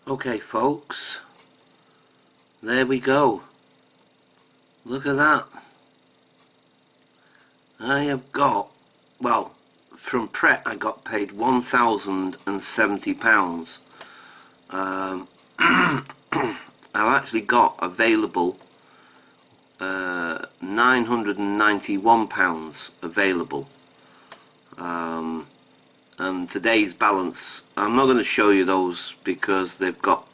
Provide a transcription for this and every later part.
Okay folks, there we go. Look at that. I have got, well, from Pret I got paid £1,070. I've actually got available £991 available. And today's balance, I'm not going to show you those because they've got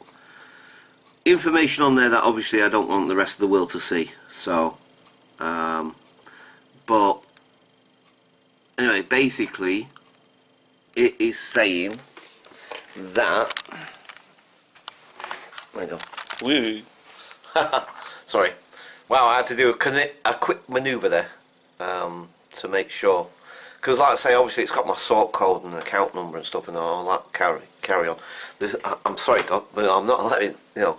information on there that obviously I don't want the rest of the world to see. So but anyway, basically it is saying that, there you go. Woo. Sorry. Wow, I had to do a quick manoeuvre there to make sure, because like I say, obviously it's got my sort code and account number and stuff and all that carry on. I'm sorry, God, but I'm not letting, I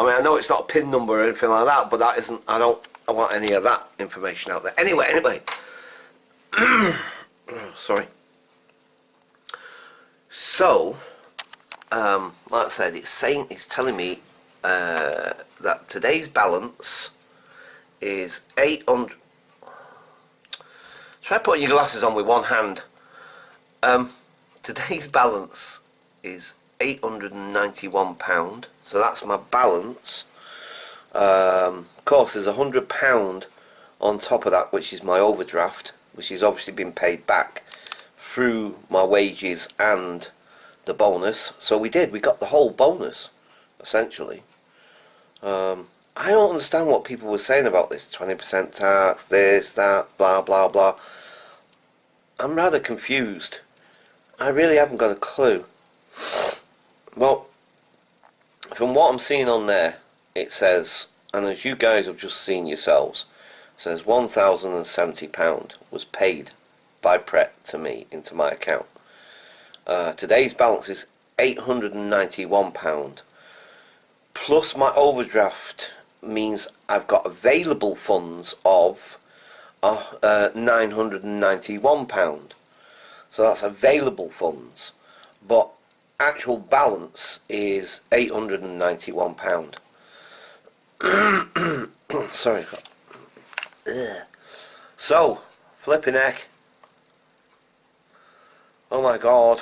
mean, I know it's not a PIN number or anything like that, but that isn't, I want any of that information out there. Anyway. Sorry. So, like I said, it's telling me that today's balance is 800. Try putting your glasses on with one hand. Today's balance is £891, so that's my balance. Of course, there's £100 on top of that, which is my overdraft, which has obviously been paid back through my wages and the bonus. So we got the whole bonus, essentially. I don't understand what people were saying about this 20% tax, this, that, blah blah blah. I'm rather confused. I really haven't got a clue. Well, from what I'm seeing on there, it says, and as you guys have just seen yourselves, it says £1,070 was paid by Pret to me into my account. Today's balance is £891 plus my overdraft means I've got available funds of £991. So that's available funds, but actual balance is £891. Sorry. Ugh. So, flipping heck. Oh my god.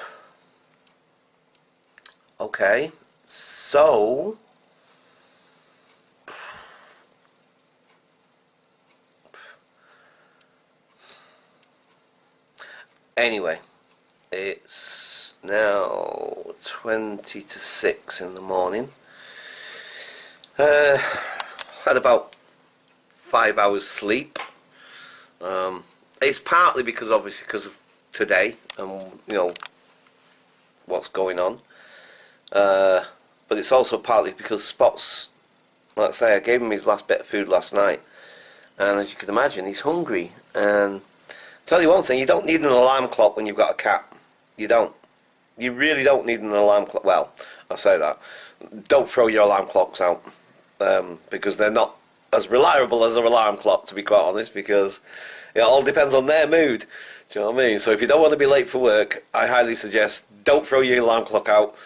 Okay, so anyway, it's now 20 to 6 in the morning. Had about 5 hours sleep. It's partly because of today and what's going on, but it's also partly because Spot's, like I say, I gave him his last bit of food last night, and as you can imagine, he's hungry. And I'll tell you one thing, you don't need an alarm clock when you've got a cat. You don't. You really don't need an alarm clock. Well, I say that. Don't throw your alarm clocks out, because they're not as reliable as an alarm clock, to be quite honest, because it all depends on their mood. Do you know what I mean? So if you don't want to be late for work, I highly suggest don't throw your alarm clock out.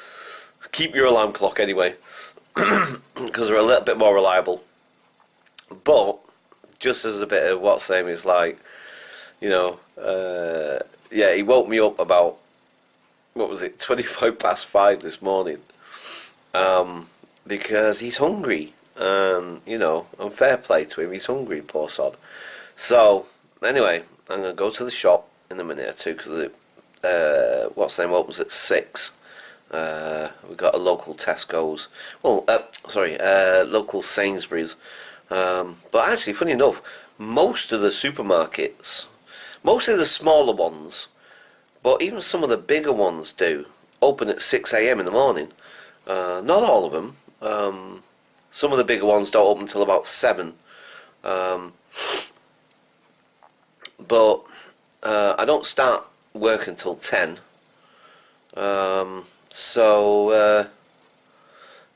Keep your alarm clock anyway, because they're a little bit more reliable. But just as a bit of what Sam is like, yeah, he woke me up about, what was it, 5:25 this morning, because he's hungry, and and fair play to him, he's hungry, poor sod. So anyway, I'm gonna go to the shop in a minute or two, because what's the name opens at 6. We've got a local Tesco's, local Sainsbury's, but actually, funny enough, most of the supermarkets, mostly the smaller ones, but even some of the bigger ones do open at 6 AM in the morning. Not all of them. Some of the bigger ones don't open until about 7. But I don't start work until 10.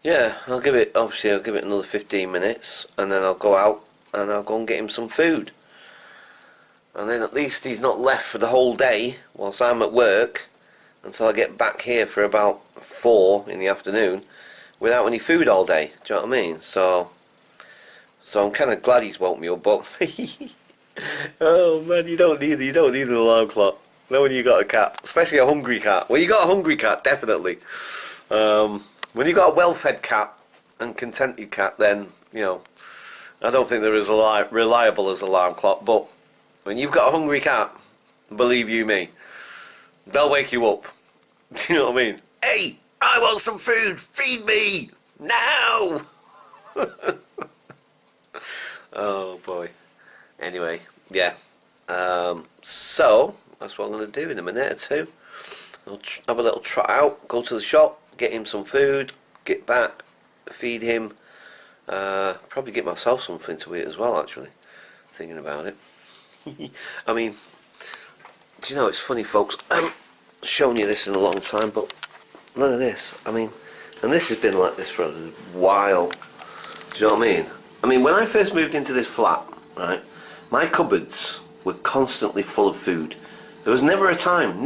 Yeah, I'll give it another 15 minutes, and then I'll go out and I'll go and get him some food. And then at least he's not left for the whole day whilst I'm at work until I get back here for about 4 in the afternoon. without any food all day. Do you know what I mean? So I'm kind of glad he's woke me up. But oh man, you don't need an alarm clock. Not when you got a cat, especially a hungry cat. When you got a hungry cat, definitely. When you got a well-fed cat and contented cat, then I don't think they're as reliable as alarm clock. But when you've got a hungry cat, believe you me, they'll wake you up. Do you know what I mean? Hey, I want some food. Feed me now. Oh boy. Anyway, yeah. So that's what I'm going to do in a minute or two. I'll have a little trot out, go to the shop, get him some food, get back, feed him. Probably get myself something to eat as well. Actually, thinking about it. I mean, do you know, it's funny, folks. I haven't shown you this in a long time, but look at this. I mean, and this has been like this for a while. Do you know what I mean? I mean, when I first moved into this flat, right, my cupboards were constantly full of food. There was never a time,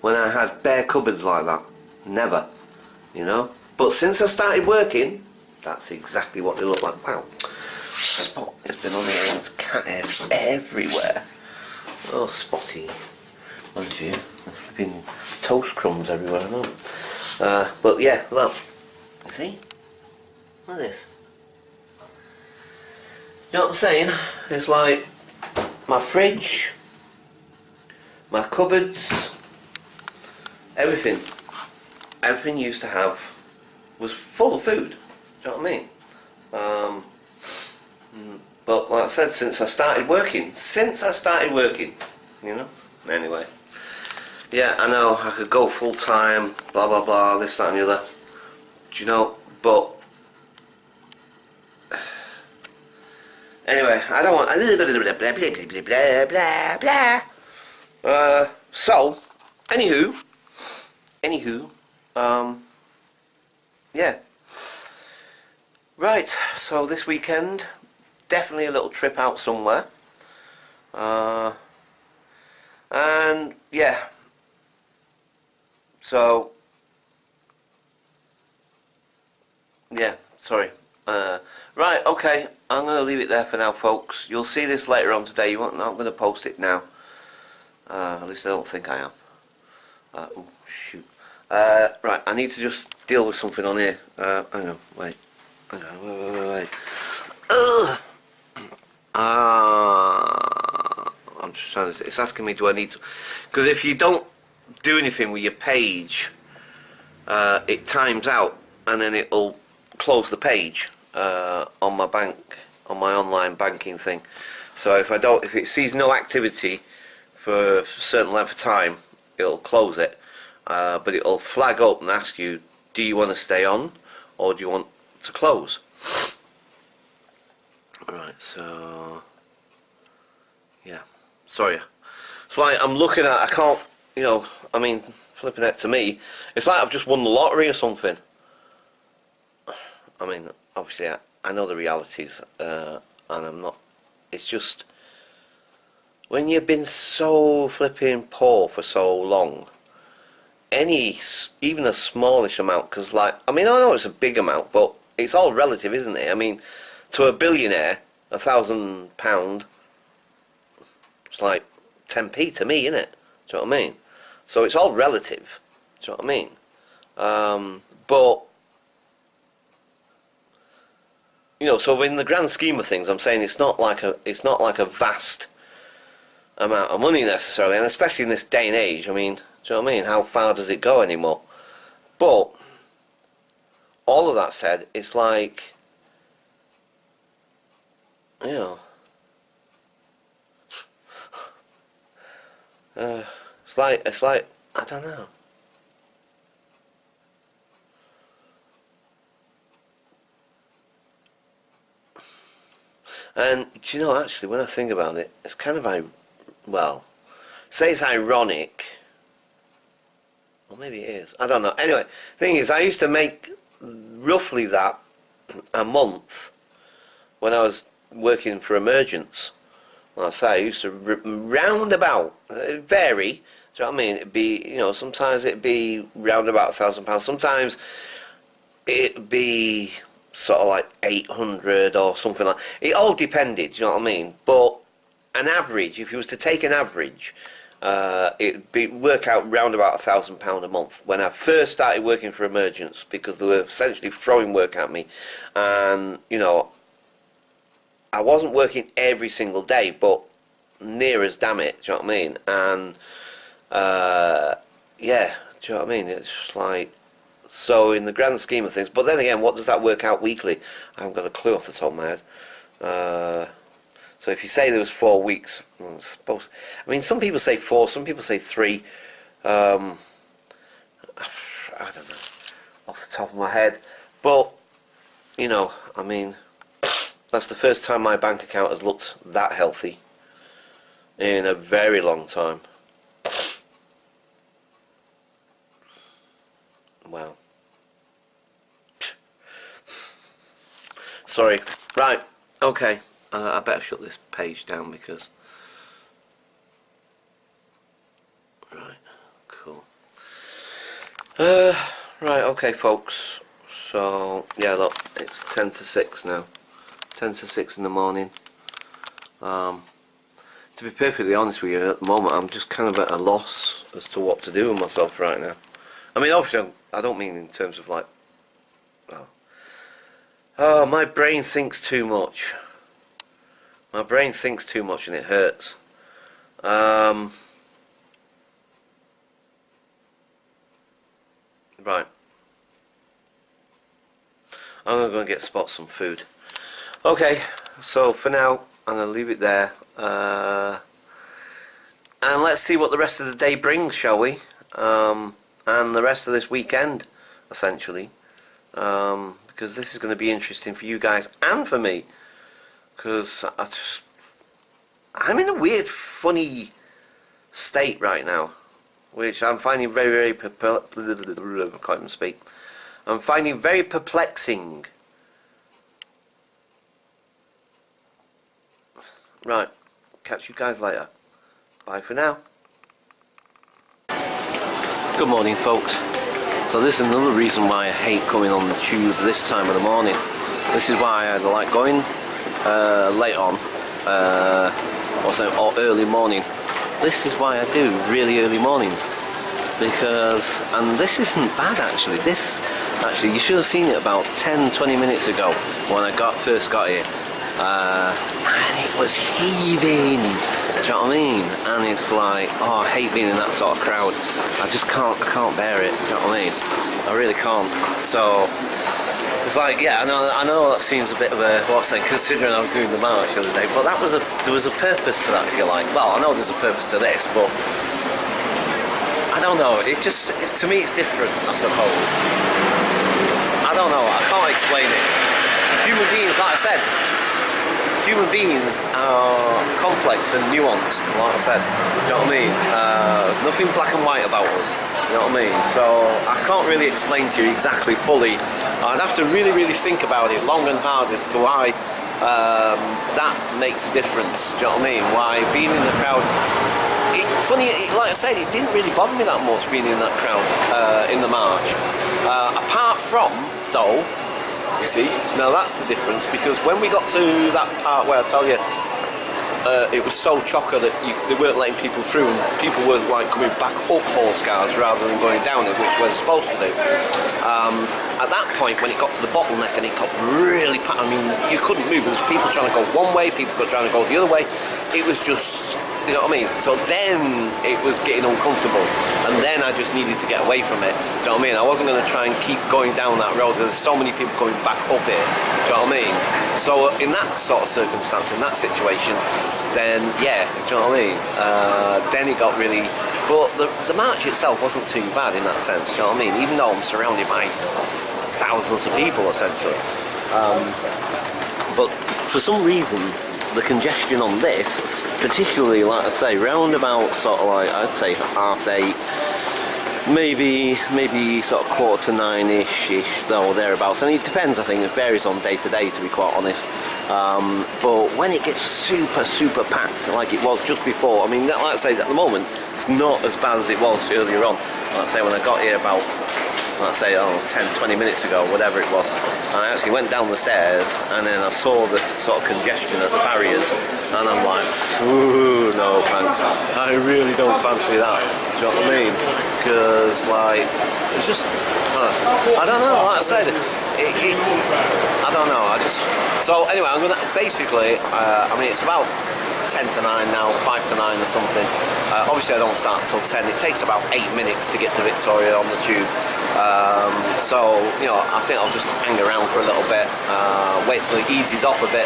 when I had bare cupboards like that. Never, you know. But since I started working, that's exactly what they look like. Wow, Spot has been on here and there's cat hairs everywhere. Oh, Spotty, mind you, there's flipping toast crumbs everywhere, no? But yeah, look, you see? Look at this. You know what I'm saying? It's like my fridge, my cupboards, everything used to have was full of food. Do you know what I mean? But like I said, since I started working, you know. Anyway, yeah, I know I could go full time, blah blah blah, this, that, and the other. Do you know? But anyway, I don't want blah blah blah blah. So, anywho, yeah. Right, so this weekend, definitely a little trip out somewhere. And yeah. So yeah, sorry. Right, okay, I'm going to leave it there for now, folks. You'll see this later on today. I'm not going to post it now. At least I don't think I am. Oh, shoot. Right, I need to just deal with something on here. Hang on, wait. Hang on, wait. Ugh! I'm just trying to... It's asking me, do I need to... Because if you don't do anything with your page, it times out, and then it'll close the page on my online banking thing. So if it sees no activity for a certain length of time, it'll close it, but it'll flag up and ask you, do you want to stay on or do you want to close? Right, so yeah, sorry, it's like I'm looking at, I can't, I mean, flipping it to me, it's like I've just won the lottery or something. I mean, obviously I know the realities, and I'm not, it's just when you've been so flipping poor for so long, even a smallish amount, because like, I mean, I know it's a big amount, but it's all relative, isn't it? I mean, to a billionaire, £1,000, it's like 10p to me, isn't it? Do you know what I mean? So it's all relative. Do you know what I mean? But so in the grand scheme of things, I'm saying it's not like a vast amount of money necessarily, and especially in this day and age. I mean, do you know what I mean? How far does it go anymore? But all of that said, it's like, it's like I don't know. And do you know, actually, when I think about it, it's kind of say it's ironic, or maybe it is. I don't know. Anyway, thing is, I used to make roughly that a month when I was working for Emergence. Like I say, I used to round about, vary. Do you know what I mean? It'd be, sometimes it'd be round about £1,000. Sometimes it'd be sort of like 800 or something like. It all depended, do you know what I mean? But an average, if you was to take an average, it'd work out round about £1,000 a month. When I first started working for Emergence, because they were essentially throwing work at me, and you know, I wasn't working every single day, but near as damn it, do you know what I mean? And yeah, do you know what I mean? It's just like, so in the grand scheme of things, but then again, what does that work out weekly? I haven't got a clue off the top of my head. So if you say there was 4 weeks, I suppose, I mean, some people say 4, some people say 3. I don't know off the top of my head, but you know, I mean, that's the first time my bank account has looked that healthy in a very long time. Wow. Sorry. Right. Okay. I better shut this page down because... Right. Cool. Right. Okay, folks. So, yeah, look. It's 10 to 6 now. 10 to 6 in the morning. To be perfectly honest with you, at the moment, I'm just kind of at a loss as to what to do with myself right now. I mean, obviously, I don't mean in terms of like... Oh, my brain thinks too much. My brain thinks too much and it hurts. Right. I'm going to go and get Spot some food. Okay, so for now, I'm going to leave it there. And let's see what the rest of the day brings, shall we? And the rest of this weekend, essentially. Because this is going to be interesting for you guys and for me. Because I'm in a weird, funny state right now, which I'm finding very, very I can't even speak. I'm finding very perplexing. Right, catch you guys later. Bye for now. Good morning, folks. So this is another reason why I hate coming on the tube this time of the morning. This is why I like going late on, or early morning. This is why I do really early mornings, because, and this isn't bad actually, actually you should have seen it about 10-20 minutes ago when I first got here, and it was heaving, do you know what I mean? And it's like, oh, I hate being in that sort of crowd. I can't bear it, do you know what I mean? I really can't. So it's like, yeah, I know that seems a bit of a, what's that, considering I was doing the march the other day, but there was a purpose to that, if you like. Well, I know there's a purpose to this, but I don't know, to me it's different, I suppose. I don't know, I can't explain it. Human beings, like I said, human beings are complex and nuanced, like I said, you know what I mean? There's nothing black and white about us, you know what I mean? So I can't really explain to you exactly fully. I'd have to really, really think about it long and hard as to why that makes a difference, do you know what I mean? Why being in the crowd, like I said, it didn't really bother me that much being in that crowd in the march. Apart from, though, you see, now that's the difference, because when we got to that part where I tell you it was so chocker that they weren't letting people through, and people were like coming back up horse cars rather than going down it, which we're supposed to do. At that point, when it got to the bottleneck and it got really packed, I mean, you couldn't move. There was people trying to go one way, people were trying to go the other way. It was just, you know what I mean? So then it was getting uncomfortable, and then I just needed to get away from it. Do you know what I mean? I wasn't going to try and keep going down that road. There's so many people coming back up it. Do you know what I mean? So in that sort of circumstance, in that situation, then yeah, do you know what I mean? Then it got really, but the march itself wasn't too bad in that sense. Do you know what I mean? Even though I'm surrounded by thousands of people essentially, but for some reason the congestion on this, particularly, like I say, round about sort of like, I'd say 8:30, maybe sort of 8:45ish, or thereabouts, and it depends, I think it varies on day to day, to be quite honest. But when it gets super packed like it was just before, I mean, like I say, at the moment it's not as bad as it was earlier on. Like I say, when I got here about let's say, 10-20 minutes ago, whatever it was. And I actually went down the stairs, and then I saw the sort of congestion at the barriers, and I'm like, ooh, no thanks. I really don't fancy that. Do you know what I mean? Because, like, it's just, I don't know, like I said, I don't know, so anyway, I'm gonna, basically, I mean, it's about 10 to 9 now, 5 to 9 or something. Obviously I don't start until 10. It takes about 8 minutes to get to Victoria on the tube. So, you know, I think I'll just hang around for a little bit, wait till it eases off a bit.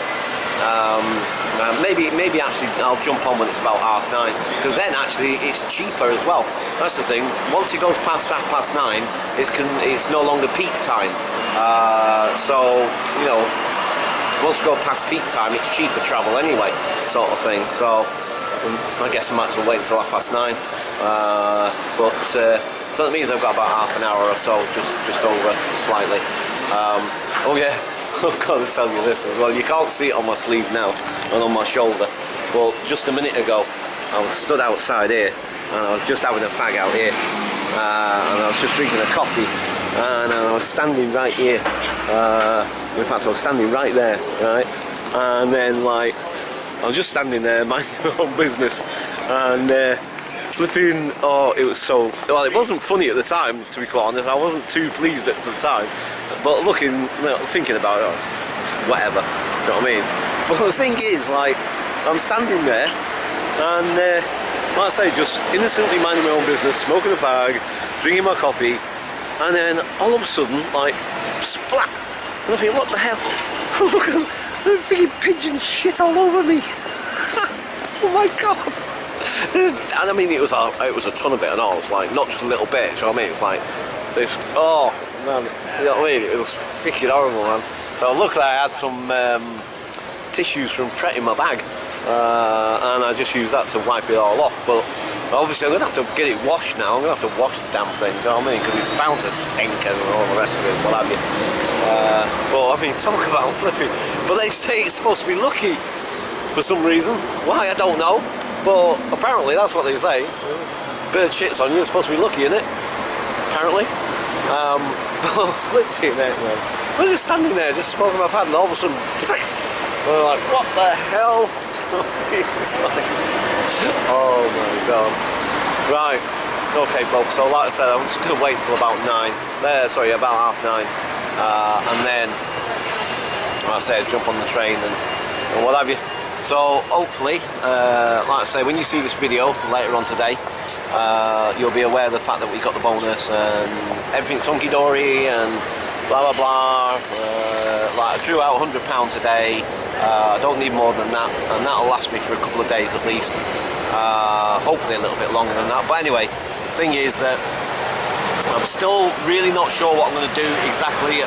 Maybe actually I'll jump on when it's about 9:30, because then actually it's cheaper as well. That's the thing. Once it goes past 9:30, it's no longer peak time. So, you know, once we go past peak time, it's cheaper travel anyway, sort of thing. So I guess I might as well wait until 9:30. So that means I've got about half an hour or so, just over slightly. Oh yeah, I've got to tell you this as well. You can't see it on my sleeve now and on my shoulder, but just a minute ago I was stood outside here and I was just having a fag out here, and I was just drinking a coffee, and I was standing right here. In fact, I was standing right there, right? And then, like, I was just standing there, minding my own business, and flipping, oh, it was so, well, it wasn't funny at the time, to be quite honest. I wasn't too pleased at the time, but looking, you know, thinking about it, whatever, do you know what I mean? But the thing is, like, I'm standing there, and like I say, just innocently minding my own business, smoking a fag, drinking my coffee, and then all of a sudden, like, splat! And I think, what the hell? Look at the freaking pigeon shit all over me! Oh my god! And I mean, it was a ton of it and all. It was like, not just a little bit, do you know what I mean? It's like this, oh man, you know what I mean? It was freaking horrible, man. So luckily I had some tissues from Pret in my bag, and I just used that to wipe it all off. But obviously I'm going to have to get it washed now. I'm going to have to wash the damn thing, do you know what I mean? Because it's bound to stink and all the rest of it, what have you. But I mean, talk about flipping. But they say it's supposed to be lucky for some reason. Why, I don't know. But apparently that's what they say. Bird shits on you, it's supposed to be lucky, isn't it? Apparently. But flipping it, man. I was just standing there, just smoking my fag, and all of a sudden, we're like, what the hell? It's like, oh my god. Right, okay folks, so like I said, I'm just going to wait till about 9. Sorry, about 9:30. And then, like I said, jump on the train and what have you. So hopefully, like I say, when you see this video later on today, you'll be aware of the fact that we got the bonus and everything's hunky-dory and blah blah blah. Like I drew out £100 today. I don't need more than that, and that'll last me for a couple of days at least. Hopefully a little bit longer than that. But anyway, the thing is that I'm still really not sure what I'm going to do exactly.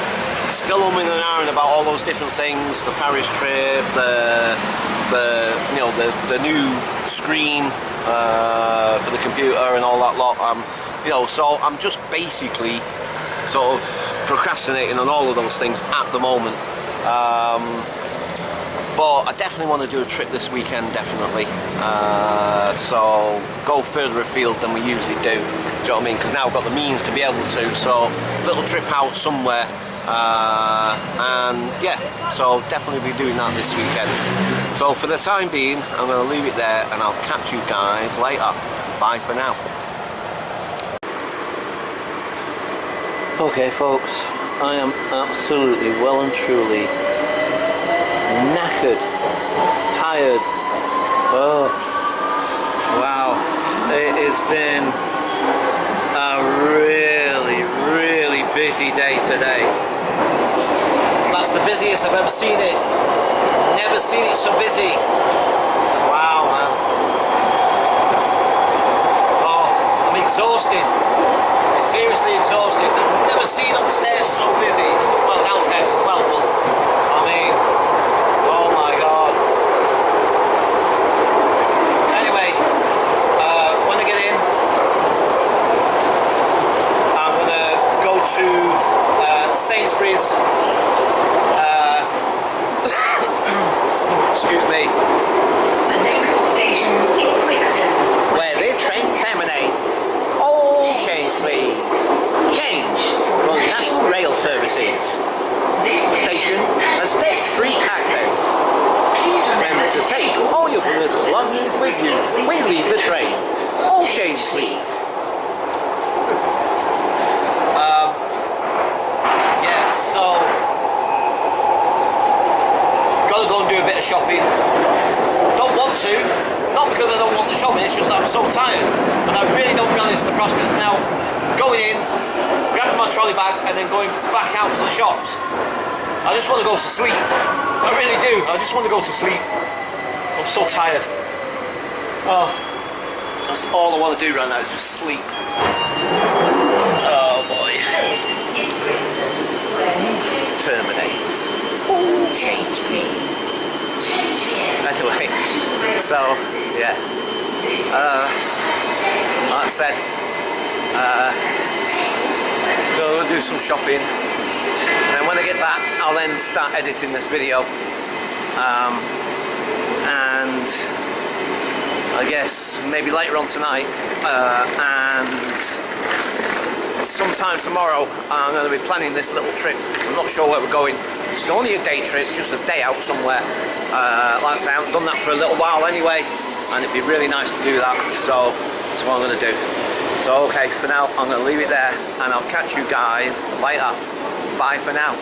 Still umming and ahhing about all those different things, the Paris trip, the new screen for the computer and all that lot. You know, so I'm just basically sort of procrastinating on all of those things at the moment. But I definitely want to do a trip this weekend, definitely. So go further afield than we usually do. Do you know what I mean? Because now I've got the means to be able to. So little trip out somewhere. And yeah, so definitely be doing that this weekend. So for the time being, I'm going to leave it there, and I'll catch you guys later. Bye for now. Okay folks, I am absolutely well and truly knackered, tired. Oh wow, it has been a really busy day today. That's the busiest I've ever seen it. Never seen it so busy. Wow, man. Oh, I'm exhausted. Seriously exhausted. I've never seen upstairs so busy. Well, downstairs as well, but I mean, oh my god. Anyway, when I get in, I'm gonna go to Sainsbury's. Excuse me. The next station is Brixton. Where this train terminates. Oh, change please. Change. shopping. Don't want to, not because I don't want the shopping, it's just that I'm so tired and I really don't relish the prospects now going in, grabbing my trolley bag and then going back out to the shops. I just want to go to sleep. I really do. I just want to go to sleep. I'm so tired. Oh, that's all I want to do right now is just sleep. Oh boy. Terminates. Oh, change please. Anyway, so yeah. Like I said, go do some shopping. And then when I get back, I'll then start editing this video. And I guess maybe later on tonight and sometime tomorrow I'm going to be planning this little trip. I'm not sure where we're going. It's only a day trip, just a day out somewhere. Like I say, I haven't done that for a little while anyway, and it'd be really nice to do that, so that's what I'm going to do. So okay, for now I'm going to leave it there and I'll catch you guys later. Bye for now.